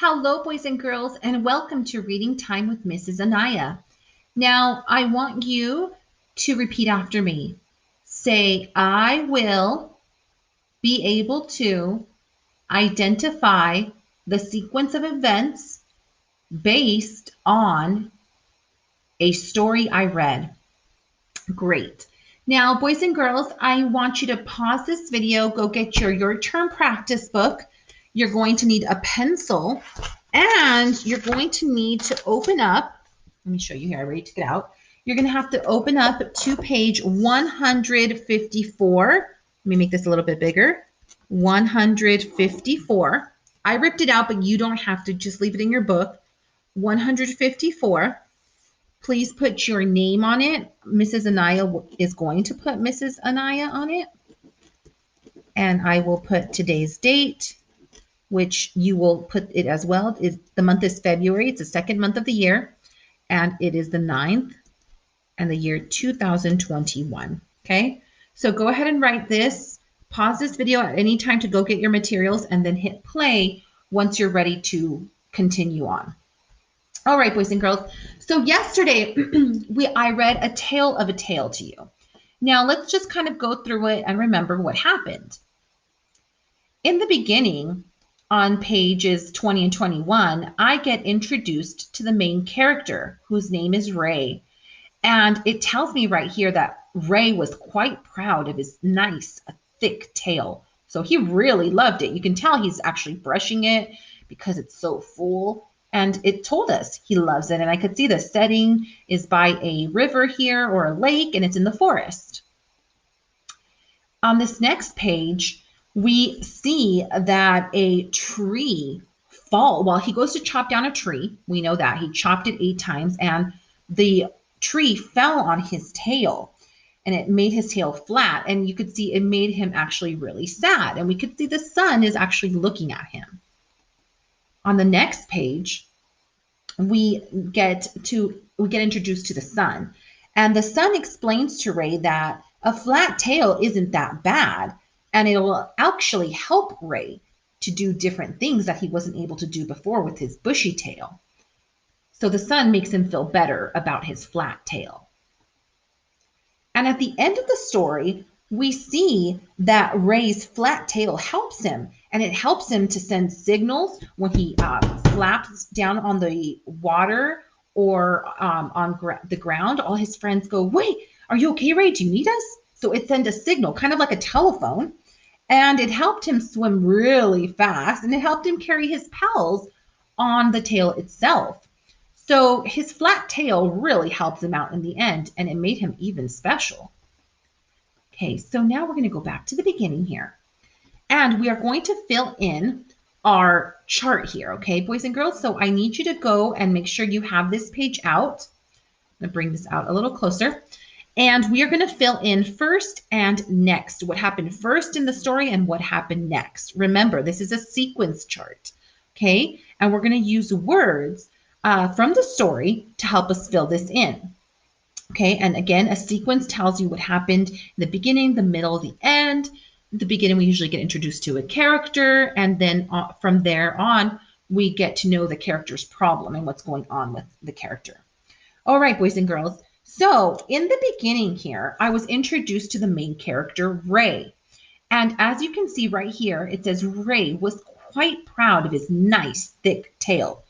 Hello, boys and girls, and welcome to Reading Time with Mrs. Anaya. Now, I want you to repeat after me. Say, I will be able to identify the sequence of events based on a story I read. Great. Now, boys and girls, I want you to pause this video, go get your term practice book. You're going to need a pencil and you're going to need to open up. Let me show you here. I already took it out. You're going to have to open up to page 154. Let me make this a little bit bigger. 154. I ripped it out, but you don't have to. Just leave it in your book. 154. Please put your name on it. Mrs. Anaya is going to put Mrs. Anaya on it. And I will put today's date, which you will put it as well. The month is February. It's the second month of the year. And it is the 9th and the year 2021. Okay, so go ahead and write this. Pause this video at any time to go get your materials and then hit play once you're ready to continue on. All right, boys and girls. So yesterday, I read A Tale of a Tale to you. Now let's just kind of go through it and remember what happened. In the beginning, on pages 20 and 21, I get introduced to the main character, whose name is Ray. And it tells me right here that Ray was quite proud of his nice, thick tail. So he really loved it. You can tell he's actually brushing it because it's so full. And it told us he loves it. And I could see the setting is by a river here or a lake, and it's in the forest. On this next page, we see that a tree while he goes to chop down a tree. We know that he chopped it 8 times, and the tree fell on his tail, and it made his tail flat. And you could see it made him actually really sad. And we could see the sun is actually looking at him. On the next page, we get introduced to the sun, and the sun explains to Ray that a flat tail isn't that bad, and it will actually help Ray to do different things that he wasn't able to do before with his bushy tail. So the sun makes him feel better about his flat tail. And at the end of the story, we see that Ray's flat tail helps him, and it helps him to send signals when he flaps down on the water or on the ground. All his friends go, wait, are you okay, Ray? Do you need us? So it sends a signal, kind of like a telephone, and it helped him swim really fast, and it helped him carry his pals on the tail itself. So his flat tail really helps him out in the end, and it made him even special. Okay, so now we're going to go back to the beginning here, and we are going to fill in our chart here, okay, boys and girls? So I need you to go and make sure you have this page out. I'm going to bring this out a little closer, and we are going to fill in first and next, what happened first in the story and what happened next. Remember, this is a sequence chart, okay? And we're going to use words from the story to help us fill this in. Okay, and again, a sequence tells you what happened in the beginning, the middle, the end. At the beginning, we usually get introduced to a character, and then from there on, we get to know the character's problem and what's going on with the character. All right, boys and girls. So in the beginning here, I was introduced to the main character, Ray. And as you can see right here, it says Ray was quite proud of his nice, thick tail.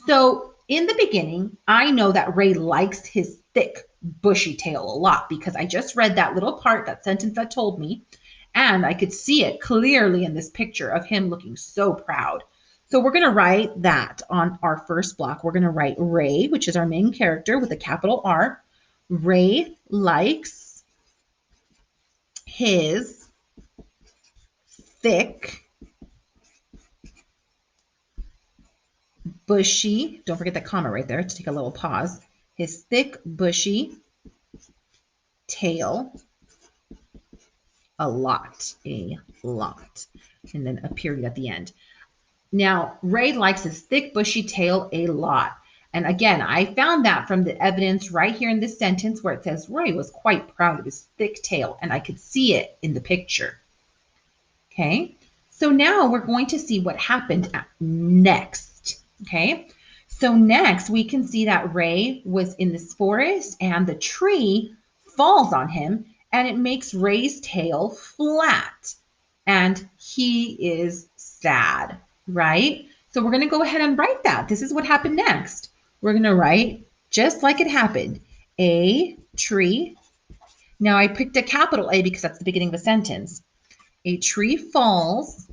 So in the beginning, I know that Ray likes his thick, bushy tail a lot because I just read that little part, that sentence that told me, and I could see it clearly in this picture of him looking so proud. So we're going to write that on our first block. We're going to write Ray, which is our main character with a capital R. Ray likes his thick, bushy, don't forget the comma right there to take a little pause, his thick, bushy tail a lot, and then a period at the end. Now, Ray likes his thick, bushy tail a lot. And again, I found that from the evidence right here in this sentence where it says Ray was quite proud of his thick tail, and I could see it in the picture. Okay, so now we're going to see what happened next. Okay, so next we can see that Ray was in this forest and the tree falls on him and it makes Ray's tail flat and he is sad, right? So we're going to go ahead and write that. This is what happened next. We're going to write just like it happened. A tree. Now I picked a capital A because that's the beginning of a sentence. A tree falls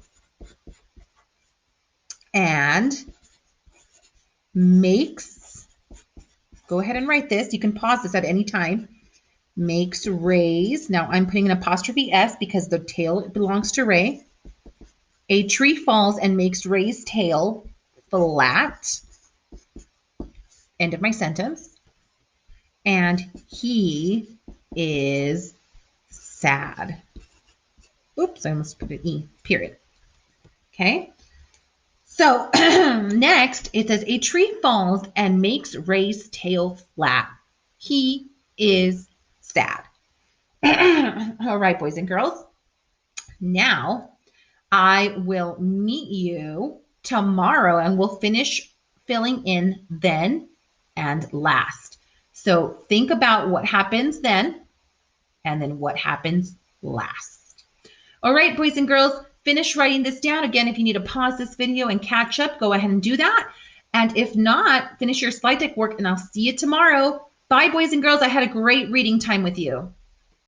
and makes, go ahead and write this. You can pause this at any time. Makes Ray's, now I'm putting an apostrophe S because the tail belongs to Ray. A tree falls and makes Ray's tail flat. End of my sentence. And he is sad. Oops, I almost put an E, period. Okay. So next it says a tree falls and makes Ray's tail flat. He is sad. All right, boys and girls. Now I will meet you tomorrow and we'll finish filling in then and last. So think about what happens then and then what happens last. All right, boys and girls, finish writing this down. Again, if you need to pause this video and catch up, go ahead and do that. And if not, finish your slide deck work and I'll see you tomorrow. Bye, boys and girls. I had a great reading time with you.